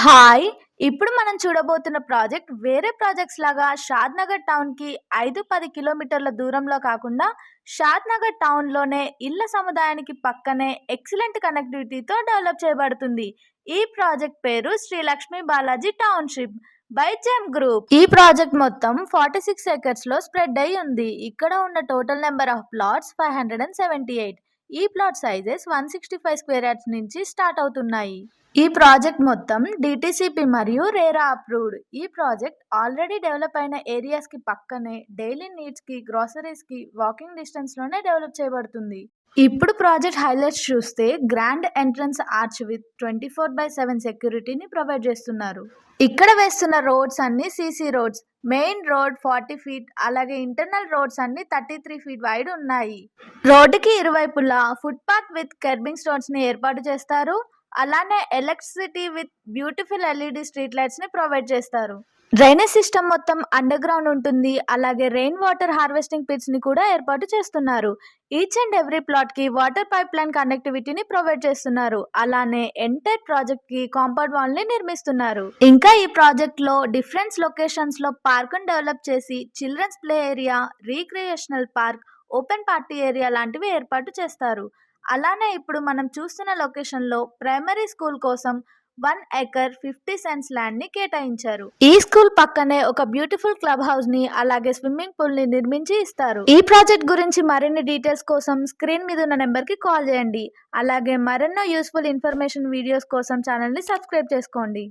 Hi! ఇప్పుడు మనం చూడబోతున్న project వేరే ప్రాజెక్ట్స్ లాగా షాద్‌నగర్ టౌన్‌కి 5, 10 కిలోమీటర్ల దూరంలో కాకుండా షాద్‌నగర్ టౌన్‌లోనే ఇళ్ల సముదాయానికి పక్కనే ఎక్సలెంట్ కనెక్టివిటీతో డెవలప్ చేయబడుతుంది. ఈ ప్రాజెక్ట్ పేరు Shri Lakshmi Balaji township by gem group. ఈ ప్రాజెక్ట్ మొత్తం 46 ఎకర్స్‌లో స్ప్రెడ్ అయ్యి ఉంది. ఇక్కడ ఉన్న టోటల్ నెంబర్ ఆఫ్ ప్లాట్స్ 578. ఈ ప్లాట్ సైజెస్ 165 స్క్వేర్ యార్డ్స్ నుంచి స్టార్ట్ అవుతున్నాయి. ఈ ప్రాజెక్ట్ మొత్తం డిటిసిపి మరియు రేరా అప్రూవ్డ్. ఈ ప్రాజెక్ట్ ఆల్రెడీ డెవలప్ అయిన ఏరియాస్ కి పక్కనే డైలీ నీడ్స్ కి, గ్రోసరీస్ కి వాకింగ్ డిస్టెన్స్ లోనే డెవలప్ చేయబడుతుంది. ఇప్పుడు ప్రాజెక్ట్ హైలైట్స్ చూస్తే గ్రాండ్ ఎంట్రన్స్ ఆర్చ్ విత్ 24/7 సెక్యూరిటీని ప్రొవైడ్ చేస్తున్నారు. ఇక్కడ వేస్తున్న రోడ్స్ అన్ని CC roads. Main road 40 feet, అలాగే ఇంటర్నల్ రోడ్స్ అన్ని 33 ఫీట్ వైడ్ ఉన్నాయి. రోడ్డుకి ఇరువైపులా foot path with kerbing stones ని ఏర్పాటు చేస్తారు. అలానే electricity with beautiful LED street lights ని ప్రొవైడ్ చేస్తారు. డ్రైనేజ్ సిస్టమ్ మొత్తం అండర్ గ్రౌండ్ ఉంటుంది. అలాగే రెయిన్ వాటర్ హార్వెస్టింగ్ పిట్స్ ని కూడా ఏర్పాటు చేస్తున్నారు. ఈచ్ అండ్ ఎవ్రీ ప్లాట్ కి వాటర్ పైప్ లైన్ కనెక్టివిటీని ప్రొవైడ్ చేస్తున్నారు. అలానే ఎంటైర్ ప్రాజెక్ట్ కి కాంపౌండ్ వాల్ ని నిర్మిస్తున్నారు. ఇంకా ఈ ప్రాజెక్ట్ లో డిఫరెంట్ లొకేషన్స్ లో పార్క్ డెవలప్ చేసి children's play area, recreational park, open party area లాంటివి ఏర్పాటు చేస్తారు. అలానే ఇప్పుడు మనం చూస్తున్న లొకేషన్ లో ప్రైమరీ స్కూల్ కోసం 1 ఎకర్ 50 సెంట్స్ ల్యాండ్ ని కేటాయించారు. ఈ స్కూల్ పక్కనే ఒక బ్యూటిఫుల్ క్లబ్ హౌస్ ని, అలాగే స్విమ్మింగ్ పూల్ ని నిర్మించి ఇస్తారు. ఈ ప్రాజెక్ట్ గురించి మరిన్ని డీటెయిల్స్ కోసం స్క్రీన్ మీద ఉన్న నెంబర్ కి కాల్ చేయండి. అలాగే మరెన్నో యూస్ఫుల్ ఇన్ఫర్మేషన్ వీడియోస్ కోసం ఛానల్ ని సబ్స్క్రైబ్ చేసుకోండి.